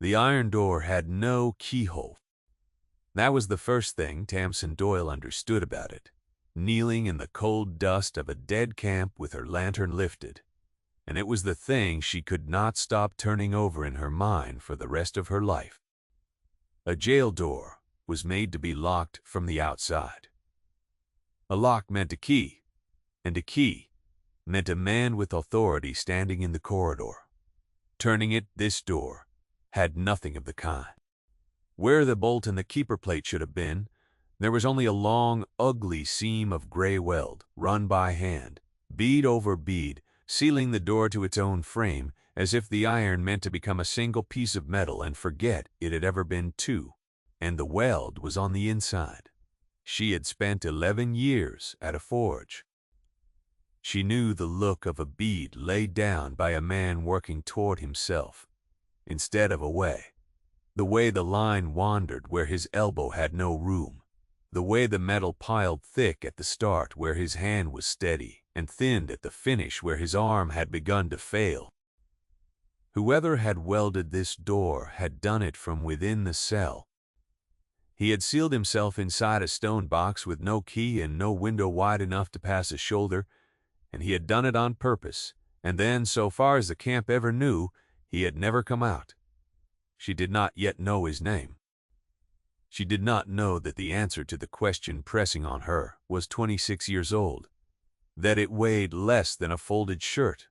The iron door had no keyhole. That was the first thing Tamsin Doyle understood about it, kneeling in the cold dust of a dead camp with her lantern lifted. And it was the thing she could not stop turning over in her mind for the rest of her life. A jail door was made to be locked from the outside. A lock meant a key, and a key meant a man with authority standing in the corridor. Turning it, this door had nothing of the kind. Where the bolt and the keeper plate should have been, there was only a long, ugly seam of gray weld, run by hand, bead over bead, sealing the door to its own frame, as if the iron meant to become a single piece of metal and forget it had ever been two. And the weld was on the inside. She had spent 11 years at a forge. She knew the look of a bead laid down by a man working toward himself, instead of away. The way the line wandered where his elbow had no room. The way the metal piled thick at the start where his hand was steady, and thinned at the finish where his arm had begun to fail. Whoever had welded this door had done it from within the cell. He had sealed himself inside a stone box with no key and no window wide enough to pass a shoulder, and he had done it on purpose, and then, so far as the camp ever knew, he had never come out. She did not yet know his name. She did not know that the answer to the question pressing on her was 26 years old, that it weighed less than a folded shirt,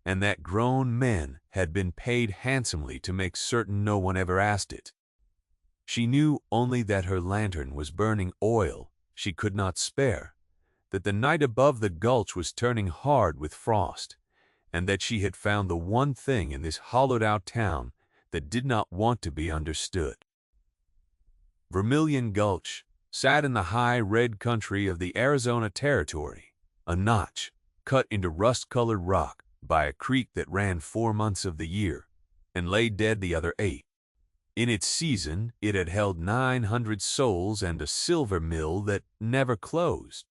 and that grown men had been paid handsomely to make certain no one ever asked it. She knew only that her lantern was burning oil she could not spare, that the night above the gulch was turning hard with frost, and that she had found the one thing in this hollowed-out town that did not want to be understood. Vermilion Gulch sat in the high red country of the Arizona Territory, a notch cut into rust-colored rock by a creek that ran 4 months of the year and lay dead the other 8. In its season, it had held 900 souls and a silver mill that never closed.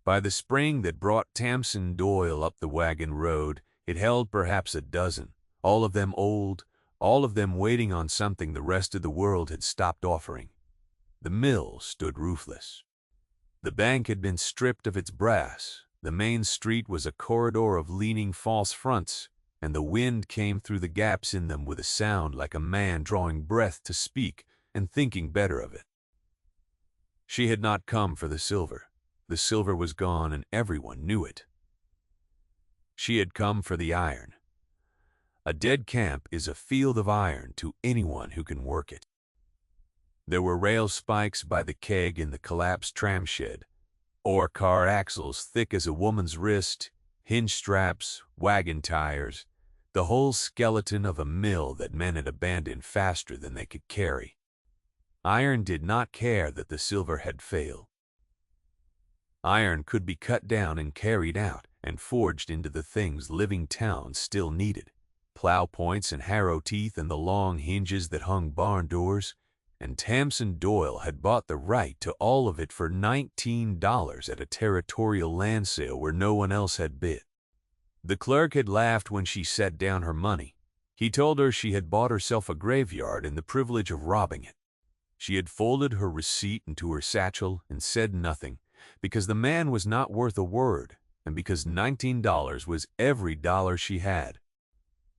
By the spring that brought Tamsin Doyle up the wagon road, it held perhaps a dozen, all of them old, all of them waiting on something the rest of the world had stopped offering. The mill stood roofless. The bank had been stripped of its brass. The main street was a corridor of leaning false fronts, and the wind came through the gaps in them with a sound like a man drawing breath to speak and thinking better of it. She had not come for the silver. The silver was gone, and everyone knew it. She had come for the iron. A dead camp is a field of iron to anyone who can work it. There were rail spikes by the keg in the collapsed tram shed, ore car axles thick as a woman's wrist, hinge straps, wagon tires, the whole skeleton of a mill that men had abandoned faster than they could carry. Iron did not care that the silver had failed. Iron could be cut down and carried out and forged into the things living towns still needed. Plow points and harrow teeth and the long hinges that hung barn doors, and Tamsin Doyle had bought the right to all of it for $19 at a territorial land sale where no one else had bid. The clerk had laughed when she set down her money. He told her she had bought herself a graveyard and the privilege of robbing it. She had folded her receipt into her satchel and said nothing, because the man was not worth a word, and because $19 was every dollar she had.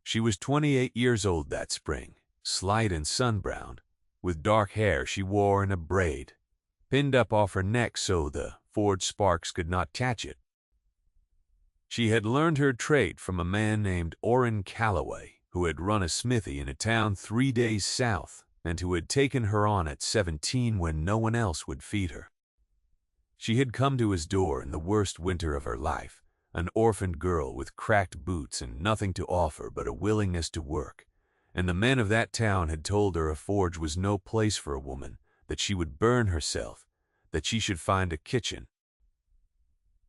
She was 28 years old that spring, slight and sun-browned, with dark hair she wore in a braid, pinned up off her neck so the forge sparks could not catch it. She had learned her trade from a man named Orrin Calloway, who had run a smithy in a town 3 days south, and who had taken her on at 17 when no one else would feed her. She had come to his door in the worst winter of her life, an orphaned girl with cracked boots and nothing to offer but a willingness to work, and the men of that town had told her a forge was no place for a woman, that she would burn herself, that she should find a kitchen.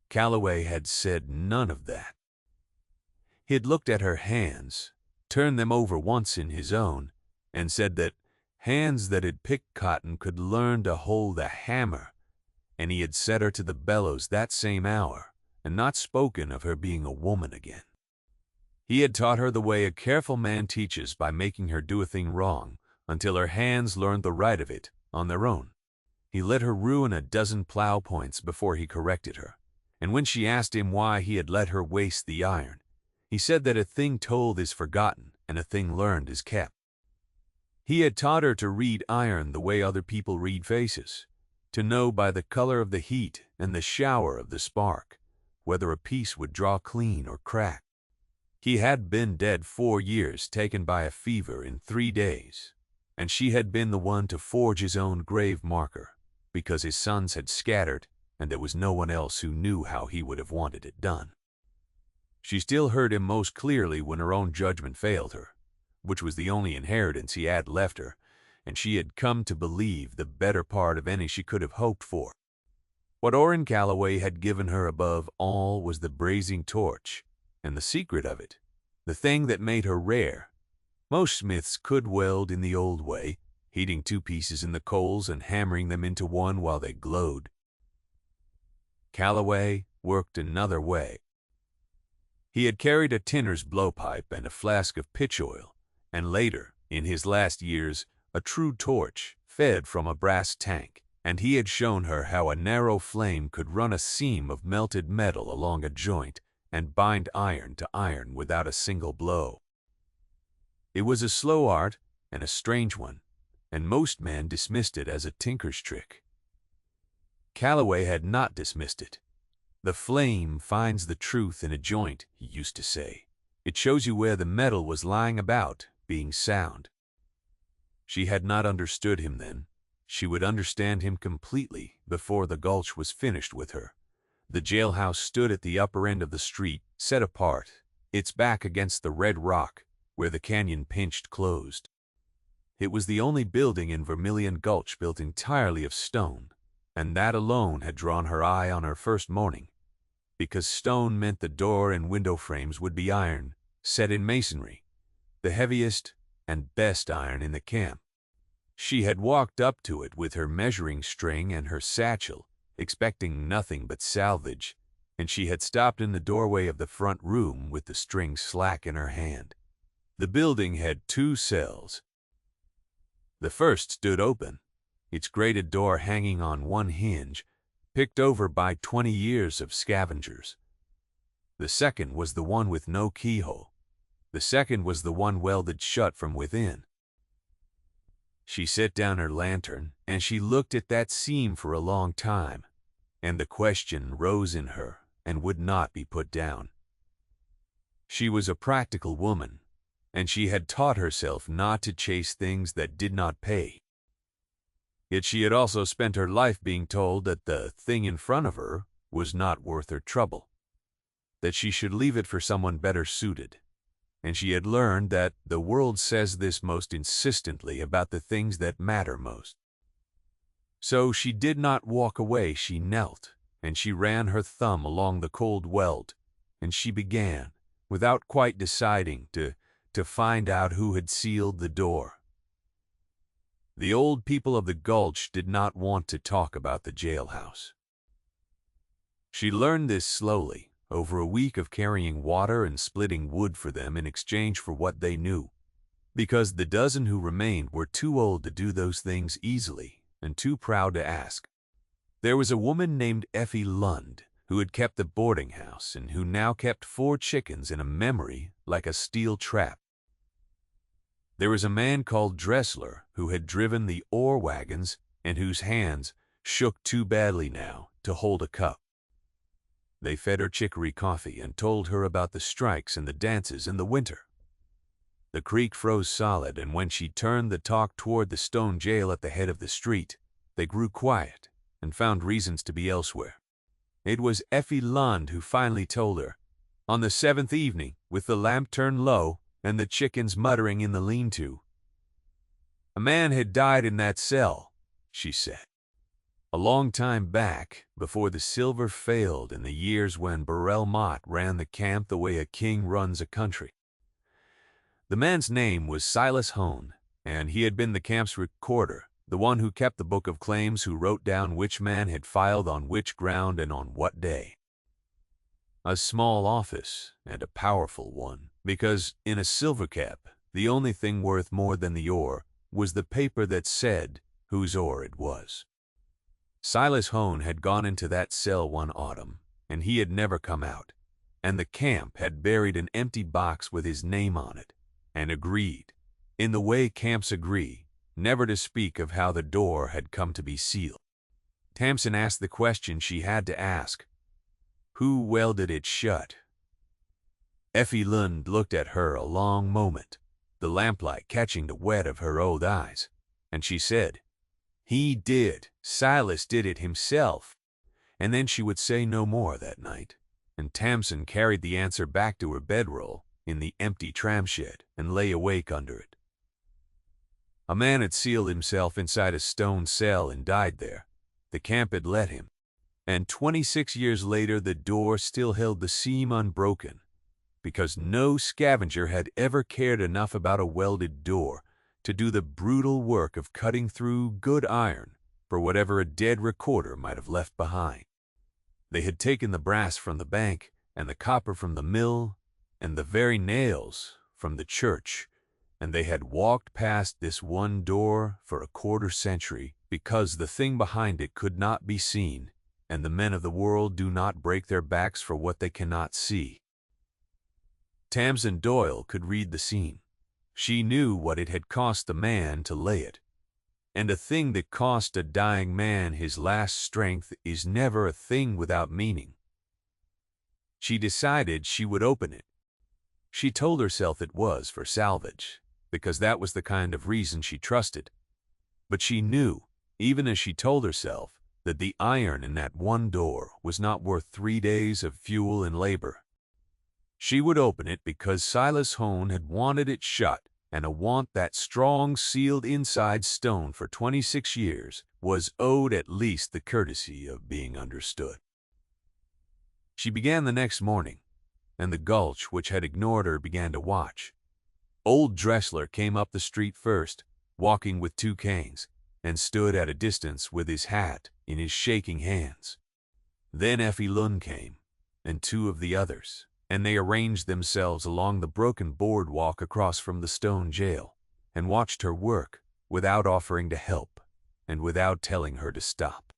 Calloway had said none of that. He had looked at her hands, turned them over once in his own, and said that hands that had picked cotton could learn to hold a hammer, and he had set her to the bellows that same hour, and not spoken of her being a woman again. He had taught her the way a careful man teaches by making her do a thing wrong until her hands learned the right of it on their own. He let her ruin a dozen plow points before he corrected her, and when she asked him why he had let her waste the iron, he said that a thing told is forgotten and a thing learned is kept. He had taught her to read iron the way other people read faces, to know by the color of the heat and the shower of the spark whether a piece would draw clean or crack. He had been dead 4 years, taken by a fever in 3 days, and she had been the one to forge his own grave marker, because his sons had scattered and there was no one else who knew how he would have wanted it done. She still heard him most clearly when her own judgment failed her, which was the only inheritance he had left her, and she had come to believe the better part of any she could have hoped for. What Orrin Calloway had given her above all was the blazing torch, and the secret of it, the thing that made her rare. Most smiths could weld in the old way, heating 2 pieces in the coals and hammering them into one while they glowed. Calloway worked another way. He had carried a tinner's blowpipe and a flask of pitch oil, and later, in his last years, a true torch fed from a brass tank, and he had shown her how a narrow flame could run a seam of melted metal along a joint and bind iron to iron without a single blow. It was a slow art and a strange one, and most men dismissed it as a tinker's trick. Calloway had not dismissed it. The flame finds the truth in a joint, he used to say. It shows you where the metal was lying about, being sound. She had not understood him then. She would understand him completely before the gulch was finished with her. The jailhouse stood at the upper end of the street, set apart, its back against the red rock where the canyon pinched closed. It was the only building in Vermilion Gulch built entirely of stone, and that alone had drawn her eye on her first morning, because stone meant the door and window frames would be iron, set in masonry, the heaviest and best iron in the camp. She had walked up to it with her measuring string and her satchel, expecting nothing but salvage, and she had stopped in the doorway of the front room with the string slack in her hand. The building had 2 cells. The first stood open, its grated door hanging on one hinge, picked over by 20 years of scavengers. The second was the one with no keyhole. The second was the one welded shut from within. She set down her lantern, and she looked at that seam for a long time, and the question rose in her and would not be put down. She was a practical woman, and she had taught herself not to chase things that did not pay. Yet she had also spent her life being told that the thing in front of her was not worth her trouble, that she should leave it for someone better suited. And she had learned that the world says this most insistently about the things that matter most. So she did not walk away, she knelt, and she ran her thumb along the cold weld, and she began, without quite deciding, to find out who had sealed the door. The old people of the gulch did not want to talk about the jailhouse. She learned this slowly, over a week of carrying water and splitting wood for them in exchange for what they knew, because the dozen who remained were too old to do those things easily and too proud to ask. There was a woman named Effie Lund who had kept the boarding house and who now kept 4 chickens in a memory like a steel trap. There was a man called Dressler who had driven the ore wagons and whose hands shook too badly now to hold a cup. They fed her chicory coffee and told her about the strikes and the dances in the winter. The creek froze solid, and when she turned the talk toward the stone jail at the head of the street, they grew quiet and found reasons to be elsewhere. It was Effie Lund who finally told her, on the 7th evening, with the lamp turned low and the chickens muttering in the lean-to. A man had died in that cell, she said. A long time back, before the silver failed in the years when Burrell Mott ran the camp the way a king runs a country. The man's name was Silas Hone, and he had been the camp's recorder, the one who kept the book of claims, who wrote down which man had filed on which ground and on what day. A small office, and a powerful one, because in a silver cap, the only thing worth more than the ore was the paper that said whose ore it was. Silas Hone had gone into that cell one autumn, and he had never come out, and the camp had buried an empty box with his name on it, and agreed, in the way camps agree, never to speak of how the door had come to be sealed. Tamsin asked the question she had to ask: who welded it shut? Effie Lund looked at her a long moment, the lamplight catching the wet of her old eyes, and she said, "He did. Silas did it himself." And then she would say no more that night, and Tamsin carried the answer back to her bedroll in the empty tram shed and lay awake under it. A man had sealed himself inside a stone cell and died there. The camp had let him, and 26 years later the door still held the seam unbroken, because no scavenger had ever cared enough about a welded door to do the brutal work of cutting through good iron for whatever a dead recorder might have left behind. They had taken the brass from the bank, and the copper from the mill, and the very nails from the church, and they had walked past this one door for a quarter-century because the thing behind it could not be seen, and the men of the world do not break their backs for what they cannot see. Tamsin Doyle could read the seam. She knew what it had cost the man to lay it. And a thing that cost a dying man his last strength is never a thing without meaning. She decided she would open it. She told herself it was for salvage, because that was the kind of reason she trusted. But she knew, even as she told herself, that the iron in that one door was not worth 3 days of fuel and labor. She would open it because Silas Hone had wanted it shut, and a want that strong sealed inside stone for 26 years was owed at least the courtesy of being understood. She began the next morning, and the gulch which had ignored her began to watch. Old Dressler came up the street first, walking with 2 canes, and stood at a distance with his hat in his shaking hands. Then Effie Lund came, and 2 of the others, and they arranged themselves along the broken boardwalk across from the stone jail, and watched her work without offering to help, and without telling her to stop.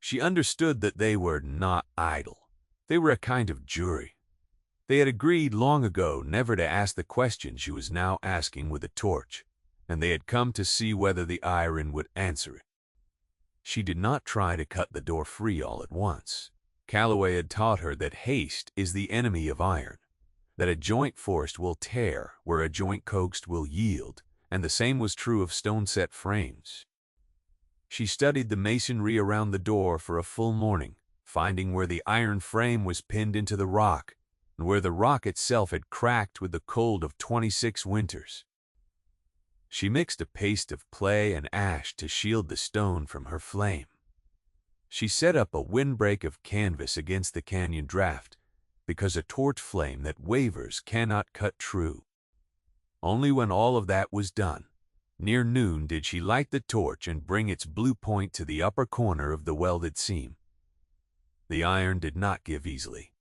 She understood that they were not idle. They were a kind of jury. They had agreed long ago never to ask the question she was now asking with a torch, and they had come to see whether the iron would answer it. She did not try to cut the door free all at once. Calloway had taught her that haste is the enemy of iron, that a joint forced will tear where a joint coaxed will yield, and the same was true of stone-set frames. She studied the masonry around the door for a full morning, finding where the iron frame was pinned into the rock, and where the rock itself had cracked with the cold of 26 winters. She mixed a paste of clay and ash to shield the stone from her flame. She set up a windbreak of canvas against the canyon draft, because a torch flame that wavers cannot cut true. Only when all of that was done, near noon, did she light the torch and bring its blue point to the upper corner of the welded seam. The iron did not give easily.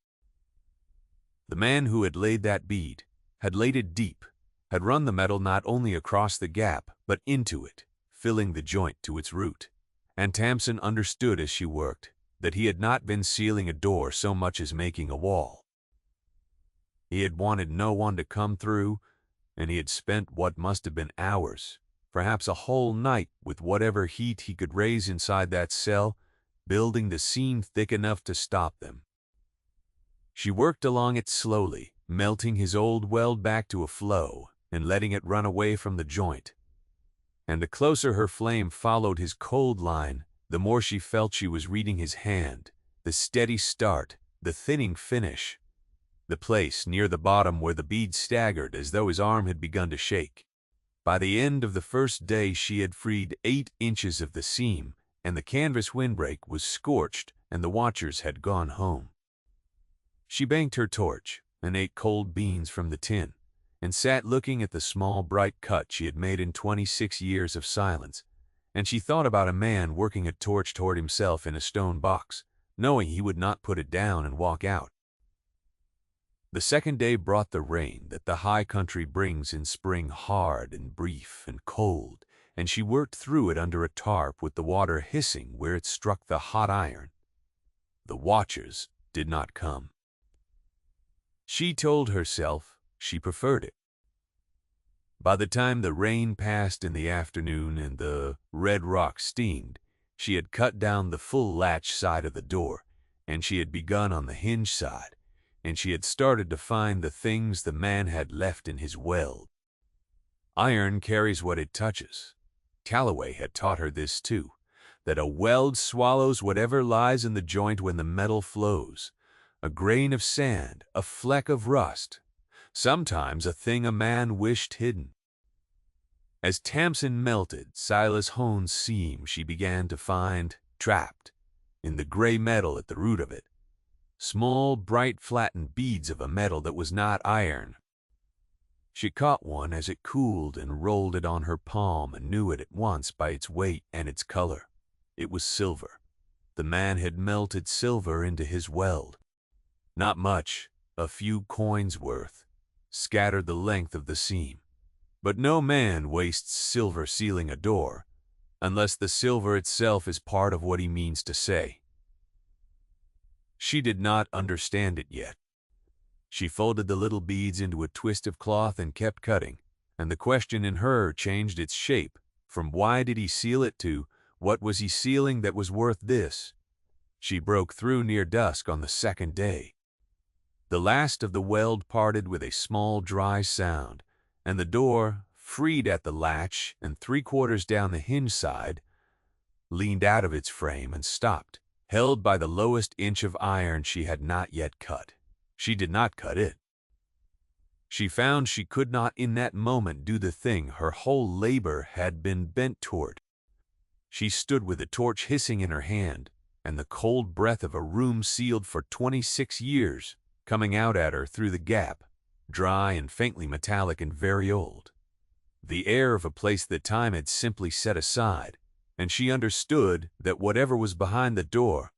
The man who had laid that bead had laid it deep, had run the metal not only across the gap, but into it, filling the joint to its root. And Tamsin understood as she worked that he had not been sealing a door so much as making a wall. He had wanted no one to come through, and he had spent what must have been hours, perhaps a whole night, with whatever heat he could raise inside that cell, building the seam thick enough to stop them. She worked along it slowly, melting his old weld back to a flow and letting it run away from the joint. And the closer her flame followed his cold line, the more she felt she was reading his hand, the steady start, the thinning finish, the place near the bottom where the bead staggered as though his arm had begun to shake. By the end of the first day she had freed 8 inches of the seam, and the canvas windbreak was scorched and the watchers had gone home. She banked her torch and ate cold beans from the tin, and sat looking at the small bright cut she had made in 26 years of silence, and she thought about a man working a torch toward himself in a stone box, knowing he would not put it down and walk out. The second day brought the rain that the high country brings in spring, hard and brief and cold, and she worked through it under a tarp with the water hissing where it struck the hot iron. The watchers did not come. She told herself she preferred it. By the time the rain passed in the afternoon and the red rock steamed, she had cut down the full latch side of the door, and she had begun on the hinge side, and she had started to find the things the man had left in his weld. Iron carries what it touches. Calloway had taught her this too, that a weld swallows whatever lies in the joint when the metal flows. A grain of sand, a fleck of rust, sometimes a thing a man wished hidden. As Tamsin melted Silas Hone's seam, she began to find, trapped in the gray metal at the root of it, small, bright, flattened beads of a metal that was not iron. She caught one as it cooled and rolled it on her palm and knew it at once by its weight and its color. It was silver. The man had melted silver into his weld. Not much, a few coins worth, scattered the length of the seam. But no man wastes silver sealing a door, unless the silver itself is part of what he means to say. She did not understand it yet. She folded the little beads into a twist of cloth and kept cutting, and the question in her changed its shape from why did he seal it to what was he sealing that was worth this? She broke through near dusk on the second day. The last of the weld parted with a small dry sound, and the door, freed at the latch and 3/4 down the hinge side, leaned out of its frame and stopped, held by the lowest inch of iron she had not yet cut. She did not cut it. She found she could not in that moment do the thing her whole labor had been bent toward. She stood with the torch hissing in her hand, and the cold breath of a room sealed for 26 years coming out at her through the gap, dry and faintly metallic and very old. The air of a place that time had simply set aside, and she understood that whatever was behind the door,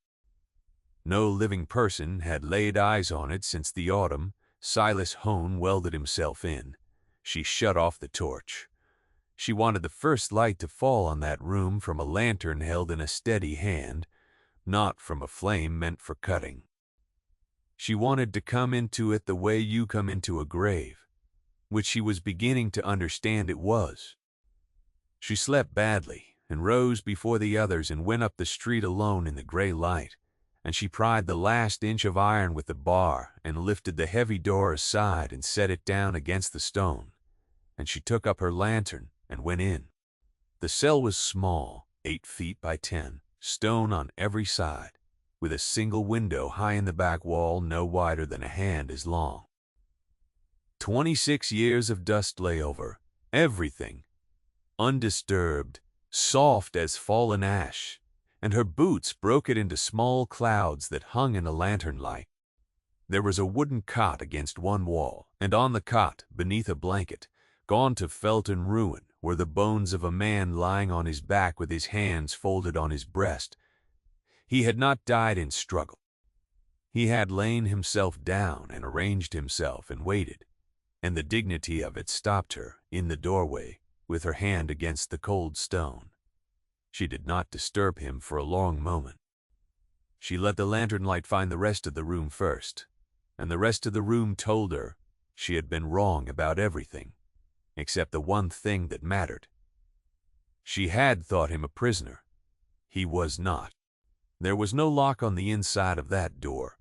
no living person had laid eyes on it since the autumn Silas Hone welded himself in. She shut off the torch. She wanted the first light to fall on that room from a lantern held in a steady hand, not from a flame meant for cutting. She wanted to come into it the way you come into a grave, which she was beginning to understand it was. She slept badly and rose before the others and went up the street alone in the gray light, and she pried the last inch of iron with the bar and lifted the heavy door aside and set it down against the stone, and she took up her lantern and went in. The cell was small, 8 feet by 10, stone on every side, with a single window high in the back wall no wider than a hand is long. 26 years of dust lay over everything, undisturbed, soft as fallen ash, and her boots broke it into small clouds that hung in a lantern light. There was a wooden cot against one wall, and on the cot, beneath a blanket, gone to felt and ruin, were the bones of a man lying on his back with his hands folded on his breast. He had not died in struggle. He had lain himself down and arranged himself and waited, and the dignity of it stopped her in the doorway with her hand against the cold stone. She did not disturb him for a long moment. She let the lantern light find the rest of the room first, and the rest of the room told her she had been wrong about everything, except the one thing that mattered. She had thought him a prisoner. He was not. There was no lock on the inside of that door,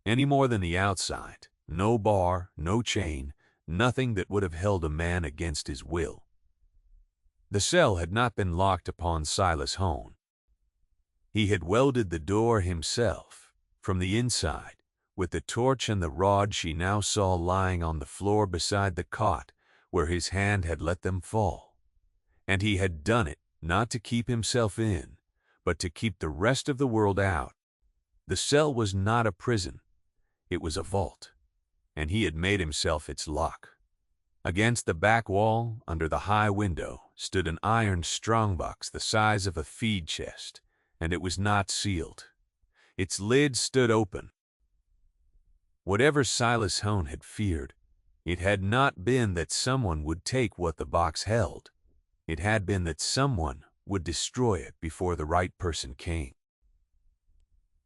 any more than the outside. No bar, no chain, nothing that would have held a man against his will. The cell had not been locked upon Silas Hone. He had welded the door himself, from the inside, with the torch and the rod she now saw lying on the floor beside the cot where his hand had let them fall. And he had done it not to keep himself in, but to keep the rest of the world out. The cell was not a prison. It was a vault, and he had made himself its lock. Against the back wall, under the high window, stood an iron strongbox the size of a feed chest, and it was not sealed. Its lid stood open. Whatever Silas Hone had feared, it had not been that someone would take what the box held. It had been that someone would destroy it before the right person came.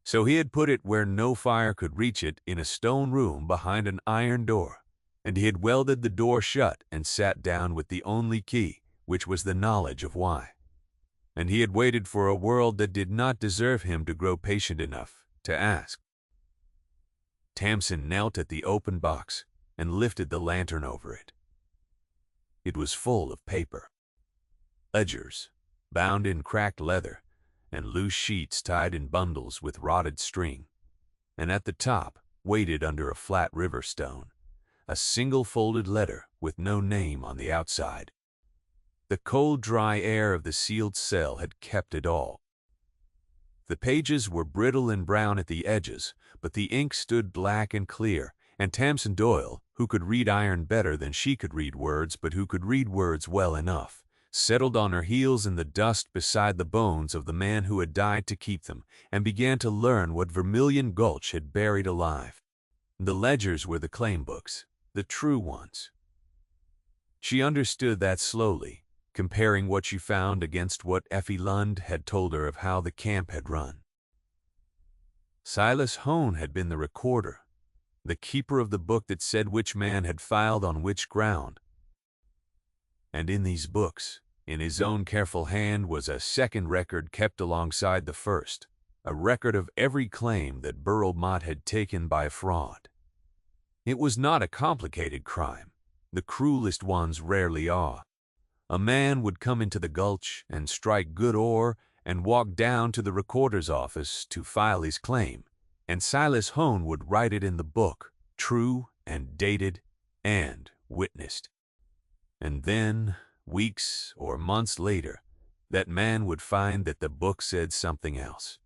So he had put it where no fire could reach it, in a stone room behind an iron door, and he had welded the door shut and sat down with the only key, which was the knowledge of why. And he had waited for a world that did not deserve him to grow patient enough to ask. Tamsin knelt at the open box and lifted the lantern over it. It was full of paper. Ledgers, bound in cracked leather, and loose sheets tied in bundles with rotted string, and at the top, weighted under a flat river stone, a single folded letter with no name on the outside. The cold, dry air of the sealed cell had kept it all. The pages were brittle and brown at the edges, but the ink stood black and clear, and Tamsin Doyle, who could read iron better than she could read words, but who could read words well enough, settled on her heels in the dust beside the bones of the man who had died to keep them, and began to learn what Vermilion Gulch had buried alive. The ledgers were the claim books, the true ones. She understood that slowly, comparing what she found against what Effie Lund had told her of how the camp had run. Silas Hone had been the recorder, the keeper of the book that said which man had filed on which ground. And in these books, in his own careful hand, was a second record kept alongside the first, a record of every claim that Burl Mott had taken by fraud. It was not a complicated crime. The cruelest ones rarely are. A man would come into the gulch and strike good ore and walk down to the recorder's office to file his claim, and Silas Hone would write it in the book, true and dated and witnessed. And then, weeks or months later, that man would find that the book said something else,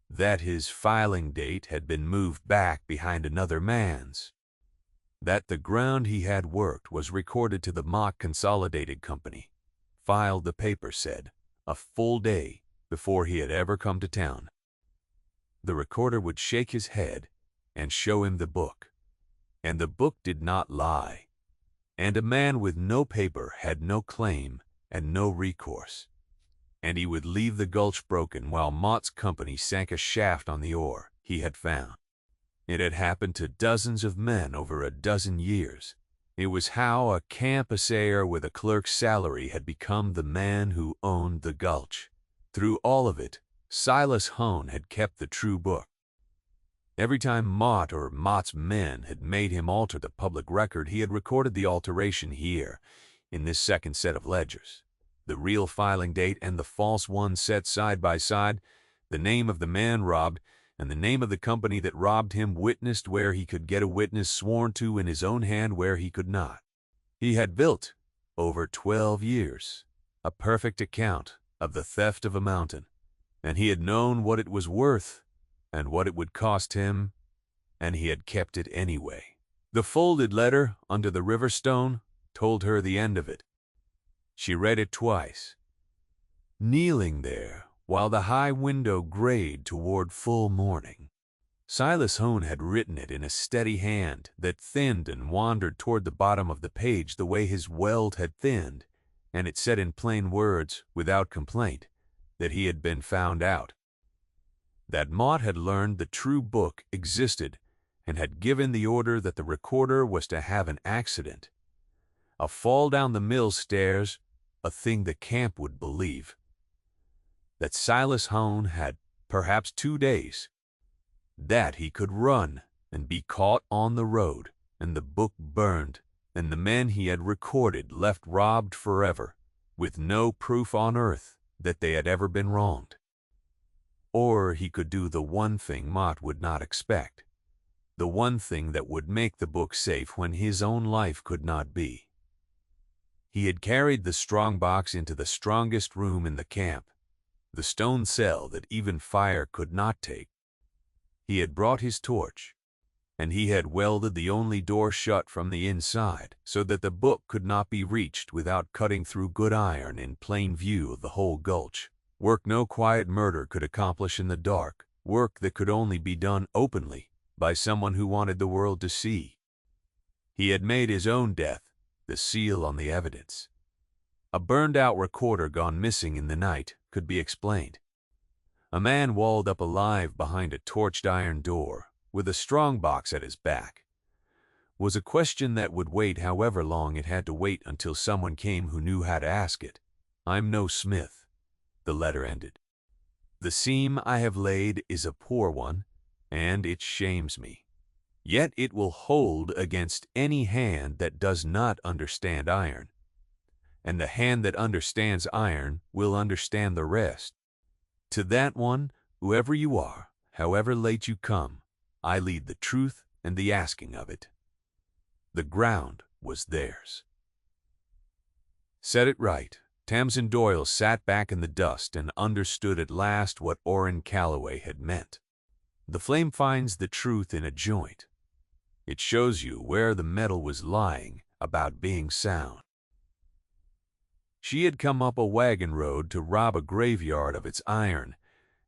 that his filing date had been moved back behind another man's, that the ground he had worked was recorded to the Mott Consolidated Company, filed, the paper said, a full day before he had ever come to town. The recorder would shake his head and show him the book, and the book did not lie. And a man with no paper had no claim and no recourse. And he would leave the gulch broken while Mott's company sank a shaft on the ore he had found. It had happened to dozens of men over a dozen years. It was how a camp assayer with a clerk's salary had become the man who owned the gulch. Through all of it, Silas Hone had kept the true book. Every time Mott or Mott's men had made him alter the public record, he had recorded the alteration here, in this second set of ledgers. The real filing date and the false one set side by side, the name of the man robbed, and the name of the company that robbed him, witnessed where he could get a witness, sworn to in his own hand where he could not. He had built, over 12 years, a perfect account of the theft of a mountain, and he had known what it was worth and what it would cost him, and he had kept it anyway. The folded letter under the river stone told her the end of it. She read it twice, kneeling there while the high window grayed toward full morning. Silas Hone had written it in a steady hand that thinned and wandered toward the bottom of the page the way his weld had thinned, and it said in plain words, without complaint, that he had been found out, that Mott had learned the true book existed and had given the order that the recorder was to have an accident, a fall down the mill stairs, a thing the camp would believe, that Silas Hone had perhaps 2 days, that he could run and be caught on the road, and the book burned, and the men he had recorded left robbed forever, with no proof on earth that they had ever been wronged. Or he could do the one thing Mott would not expect, the one thing that would make the book safe when his own life could not be. He had carried the strong box into the strongest room in the camp, the stone cell that even fire could not take. He had brought his torch, and he had welded the only door shut from the inside so that the book could not be reached without cutting through good iron in plain view of the whole gulch. Work no quiet murder could accomplish in the dark, work that could only be done openly by someone who wanted the world to see. He had made his own death the seal on the evidence. A burned-out recorder gone missing in the night could be explained. A man walled up alive behind a torched iron door with a strongbox at his back was a question that would wait however long it had to wait until someone came who knew how to ask it. "I'm no smith," the letter ended. "The seam I have laid is a poor one, and it shames me. Yet it will hold against any hand that does not understand iron. And the hand that understands iron will understand the rest. To that one, whoever you are, however late you come, I lead the truth and the asking of it." The ground was theirs. Said it right. Tamsin Doyle sat back in the dust and understood at last what Orrin Calloway had meant. The flame finds the truth in a joint. It shows you where the metal was lying about being sound. She had come up a wagon road to rob a graveyard of its iron,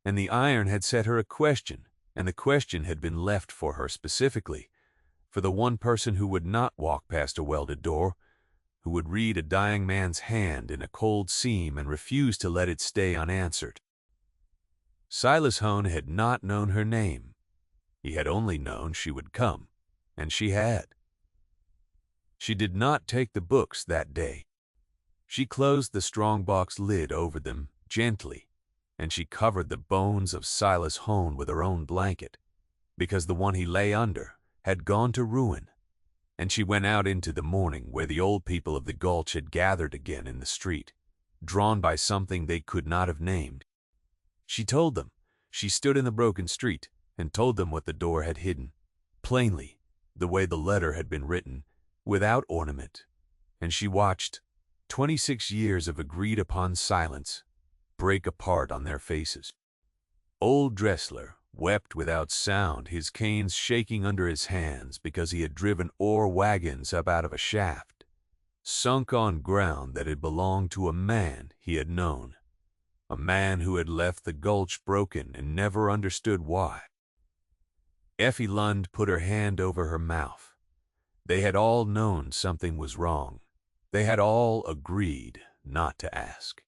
and the iron had set her a question, and the question had been left for her specifically, for the one person who would not walk past a welded door, who would read a dying man's hand in a cold seam and refuse to let it stay unanswered. Silas Hone had not known her name. He had only known she would come, and she had. She did not take the books that day. She closed the strongbox lid over them gently, and she covered the bones of Silas Hone with her own blanket, because the one he lay under had gone to ruin, and she went out into the morning where the old people of the gulch had gathered again in the street, drawn by something they could not have named. She told them. She stood in the broken street and told them what the door had hidden, plainly, the way the letter had been written, without ornament, and she watched 26 years of agreed-upon silence break apart on their faces. Old Dressler wept without sound, his canes shaking under his hands because he had driven ore wagons up out of a shaft, sunk on ground that had belonged to a man he had known, a man who had left the gulch broken and never understood why. Effie Lund put her hand over her mouth. They had all known something was wrong. They had all agreed not to ask.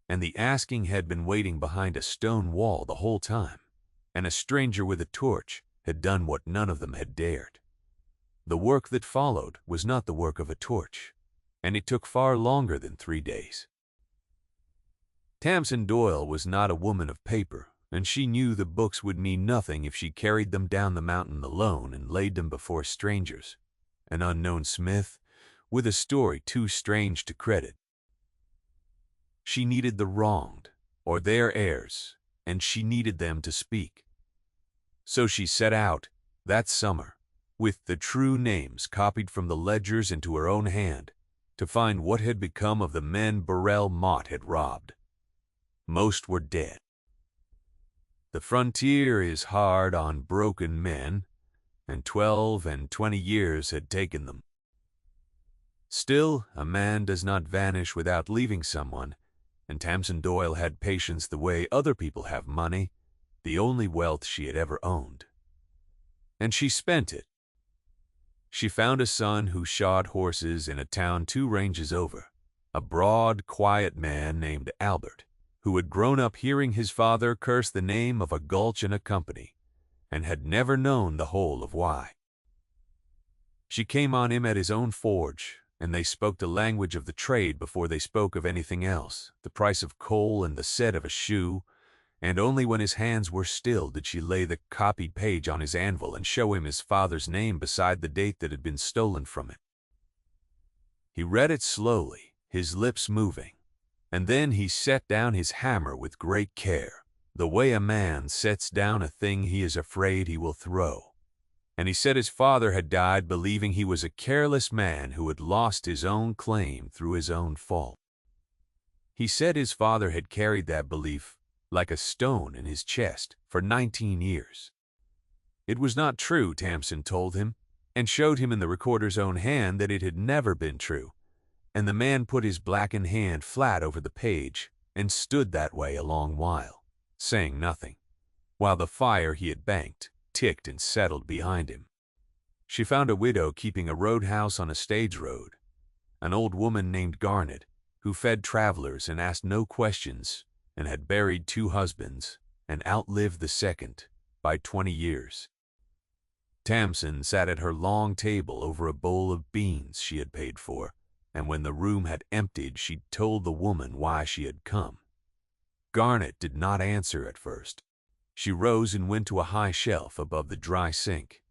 And the asking had been waiting behind a stone wall the whole time, and a stranger with a torch had done what none of them had dared. The work that followed was not the work of a torch, and it took far longer than 3 days. Tamsin Doyle was not a woman of paper, and she knew the books would mean nothing if she carried them down the mountain alone and laid them before strangers, an unknown smith with a story too strange to credit. She needed the wronged, or their heirs, and she needed them to speak. So she set out that summer, with the true names copied from the ledgers into her own hand, to find what had become of the men Burrell Mott had robbed. Most were dead. The frontier is hard on broken men, and 12 and 20 years had taken them. Still, a man does not vanish without leaving someone, and Tamsin Doyle had patience the way other people have money, the only wealth she had ever owned. And she spent it. She found a son who shod horses in a town 2 ranges over, a broad, quiet man named Albert, who had grown up hearing his father curse the name of a gulch and a company, and had never known the whole of why. She came on him at his own forge, and they spoke the language of the trade before they spoke of anything else, the price of coal and the set of a shoe, and only when his hands were still did she lay the copied page on his anvil and show him his father's name beside the date that had been stolen from it. He read it slowly, his lips moving, and then he set down his hammer with great care, the way a man sets down a thing he is afraid he will throw. And he said his father had died believing he was a careless man who had lost his own claim through his own fault. He said his father had carried that belief like a stone in his chest for 19 years. It was not true, Tamsin told him, and showed him in the recorder's own hand that it had never been true, and the man put his blackened hand flat over the page and stood that way a long while, saying nothing, while the fire he had banked ticked and settled behind him. She found a widow keeping a roadhouse on a stage road, an old woman named Garnet, who fed travelers and asked no questions, and had buried 2 husbands and outlived the second by 20 years. Tamsin sat at her long table over a bowl of beans she had paid for, and when the room had emptied, she told the woman why she had come. Garnet did not answer at first. She rose and went to a high shelf above the dry sink,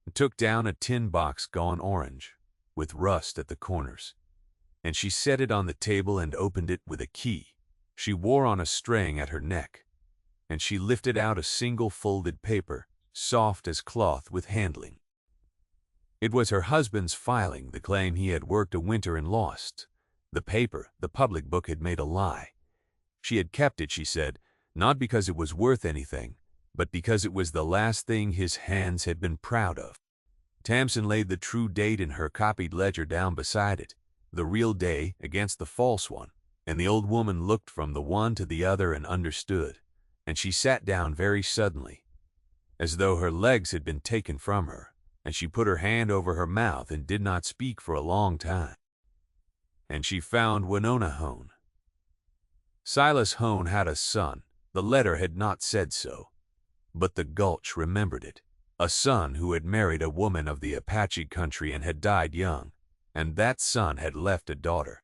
and took down a tin box gone orange, with rust at the corners, and she set it on the table and opened it with a key she wore on a string at her neck, and she lifted out a single folded paper, soft as cloth with handling. It was her husband's filing, the claim he had worked a winter and lost. The paper, the public book, had made a lie. She had kept it, she said, not because it was worth anything, but because it was the last thing his hands had been proud of. Tamsin laid the true date in her copied ledger down beside it, the real day against the false one, and the old woman looked from the one to the other and understood, and she sat down very suddenly, as though her legs had been taken from her, and she put her hand over her mouth and did not speak for a long time. And she found Winona Hone. Silas Hone had a son. The letter had not said so, but the Gulch remembered it. A son who had married a woman of the Apache country and had died young, and that son had left a daughter.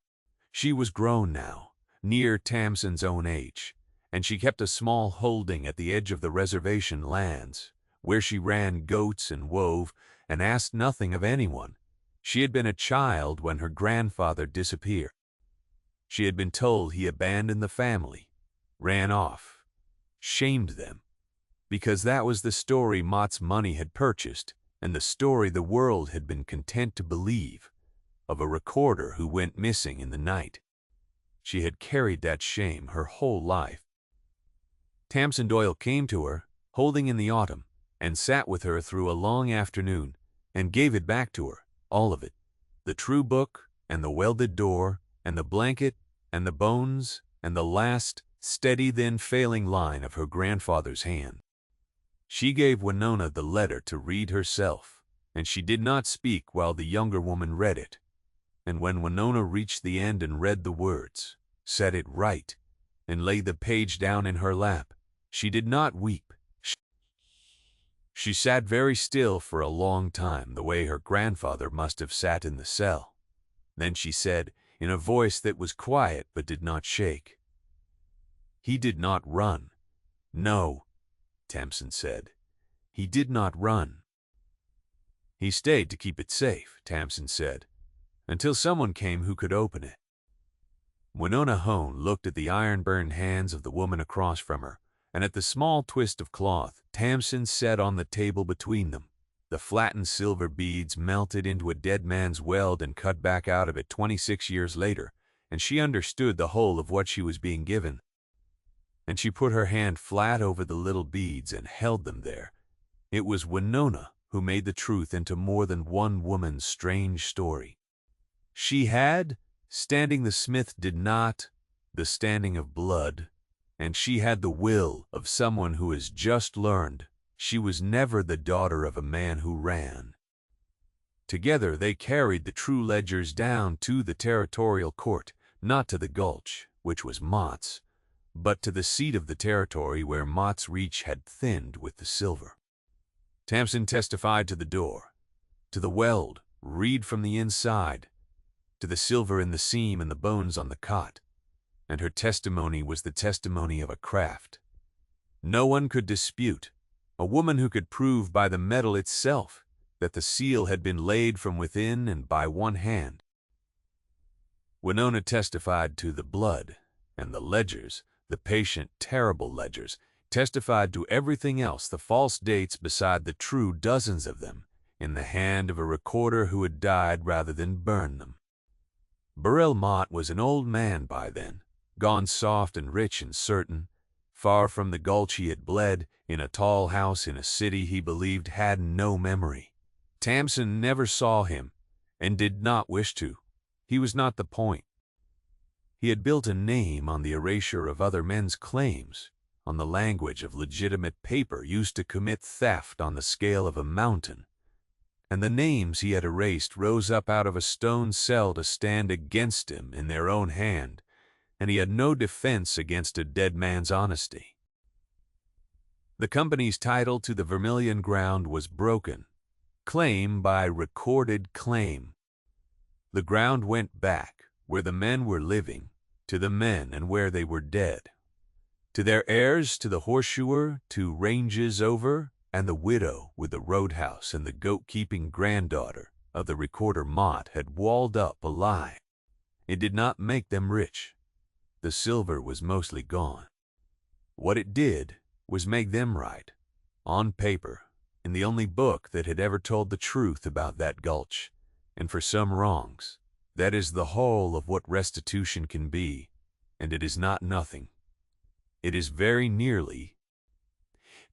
She was grown now, near Tamsin's own age, and she kept a small holding at the edge of the reservation lands, where she ran goats and wove and asked nothing of anyone. She had been a child when her grandfather disappeared. She had been told he abandoned the family, ran off, shamed them, because that was the story Mott's money had purchased, and the story the world had been content to believe, of a recorder who went missing in the night. She had carried that shame her whole life. Tamsin Doyle came to her, holding in the autumn, and sat with her through a long afternoon, and gave it back to her, all of it, the true book, and the welded door, and the blanket, and the bones, and the last, steady then failing line of her grandfather's hand. She gave Winona the letter to read herself, and she did not speak while the younger woman read it. And when Winona reached the end and read the words, set it right, and laid the page down in her lap, she did not weep. She sat very still for a long time, the way her grandfather must have sat in the cell. Then she said, in a voice that was quiet but did not shake, "He did not run." "No," Tamsin said. "He did not run." "He stayed to keep it safe," Tamsin said, "until someone came who could open it." Winona Hone looked at the iron-burned hands of the woman across from her, and at the small twist of cloth Tamsin set on the table between them. The flattened silver beads melted into a dead man's weld and cut back out of it 26 years later, and she understood the whole of what she was being given. And she put her hand flat over the little beads and held them there. It was Winona who made the truth into more than one woman's strange story. She had, standing the smith did not, the standing of blood, and she had the will of someone who has just learned she was never the daughter of a man who ran. Together they carried the true ledgers down to the territorial court, not to the Gulch, which was Mott's, but to the seat of the territory where Mott's reach had thinned with the silver. Tamsin testified to the door, to the weld, reed from the inside, to the silver in the seam and the bones on the cot, and her testimony was the testimony of a craft. No one could dispute, a woman who could prove by the metal itself that the seal had been laid from within and by one hand. Winona testified to the blood, and the ledgers, the patient, terrible ledgers, testified to everything else, the false dates beside the true, dozens of them, in the hand of a recorder who had died rather than burn them. Burrell Mott was an old man by then, gone soft and rich and certain. Far from the Gulch he had bled, in a tall house in a city he believed had no memory. Tamsin never saw him, and did not wish to. He was not the point. He had built a name on the erasure of other men's claims, on the language of legitimate paper used to commit theft on the scale of a mountain, and the names he had erased rose up out of a stone cell to stand against him in their own hand, and he had no defense against a dead man's honesty. The company's title to the Vermilion ground was broken, claim by recorded claim. The ground went back, where the men were living, to the men and where they were dead, to their heirs, to the horseshoer, to ranges over, and the widow with the roadhouse and the goat-keeping granddaughter of the recorder Mott had walled up a lie. It did not make them rich. The silver was mostly gone. What it did was make them right, on paper, in the only book that had ever told the truth about that gulch, and for some wrongs. That is the whole of what restitution can be, and it is not nothing. It is very nearly.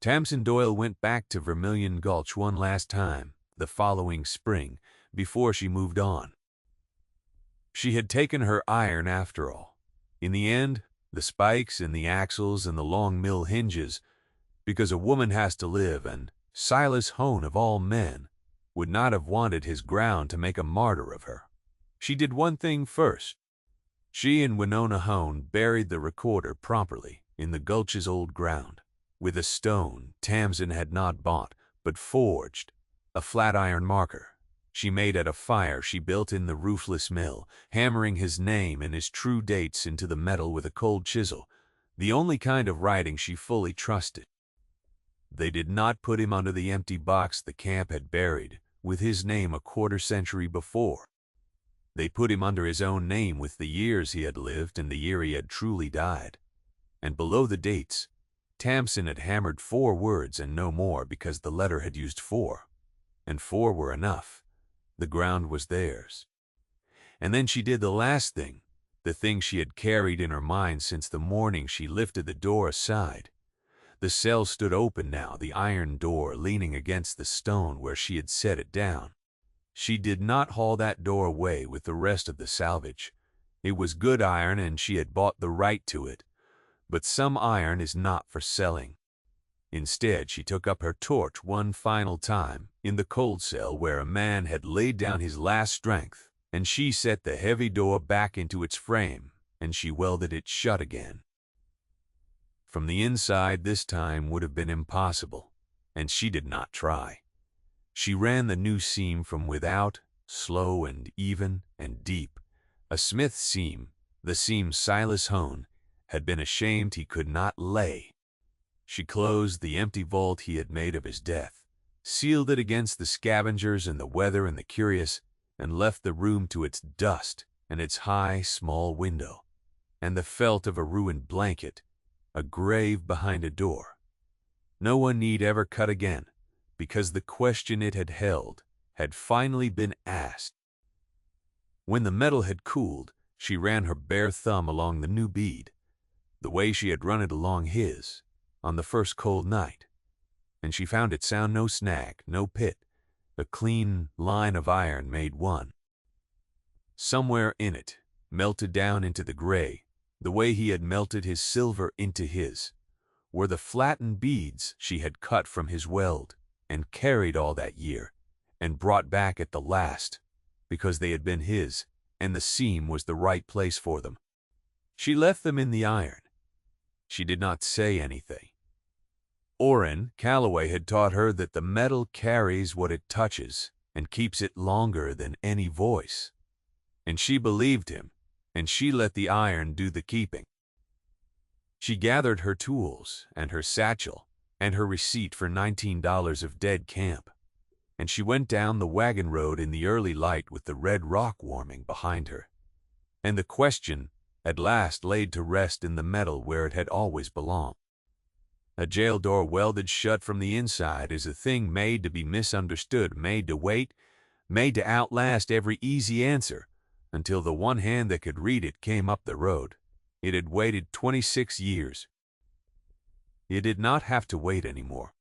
Tamsin Doyle went back to Vermilion Gulch one last time, the following spring, before she moved on. She had taken her iron after all. In the end, the spikes and the axles and the long mill hinges, because a woman has to live, and Silas Hone of all men would not have wanted his ground to make a martyr of her. She did one thing first. She and Winona Hone buried the recorder properly in the gulch's old ground, with a stone Tamsin had not bought, but forged, a flat iron marker she made at a fire she built in the roofless mill, hammering his name and his true dates into the metal with a cold chisel, the only kind of writing she fully trusted. They did not put him under the empty box the camp had buried, with his name a quarter-century before. They put him under his own name with the years he had lived and the year he had truly died. And below the dates, Tamsin had hammered 4 words and no more, because the letter had used 4, and 4 were enough. The ground was theirs. And then she did the last thing, the thing she had carried in her mind since the morning she lifted the door aside. The cell stood open now, the iron door leaning against the stone where she had set it down. She did not haul that door away with the rest of the salvage. It was good iron and she had bought the right to it. But some iron is not for selling. Instead, she took up her torch one final time in the cold cell where a man had laid down his last strength, and she set the heavy door back into its frame, and she welded it shut again. From the inside this time would have been impossible, and she did not try. She ran the new seam from without, slow and even and deep, a smith's seam, the seam Silas Hone had been ashamed he could not lay. She closed the empty vault he had made of his death, sealed it against the scavengers and the weather and the curious, and left the room to its dust and its high, small window, and the felt of a ruined blanket, a grave behind a door. No one need ever cut again, because the question it had held had finally been asked. When the metal had cooled, she ran her bare thumb along the new bead, the way she had run it along his, on the first cold night, and she found it sound no snag, no pit, a clean line of iron made one. Somewhere in it, melted down into the gray, the way he had melted his silver into his, were the flattened beads she had cut from his weld and carried all that year, and brought back at the last, because they had been his, and the seam was the right place for them. She left them in the iron. She did not say anything. Orrin Calloway had taught her that the metal carries what it touches and keeps it longer than any voice. And she believed him, and she let the iron do the keeping. She gathered her tools and her satchel and her receipt for $19 of dead camp, and she went down the wagon road in the early light with the red rock warming behind her, and the question at last laid to rest in the metal where it had always belonged. A jail door welded shut from the inside is a thing made to be misunderstood, made to wait, made to outlast every easy answer, until the one hand that could read it came up the road. It had waited 26 years. It did not have to wait anymore.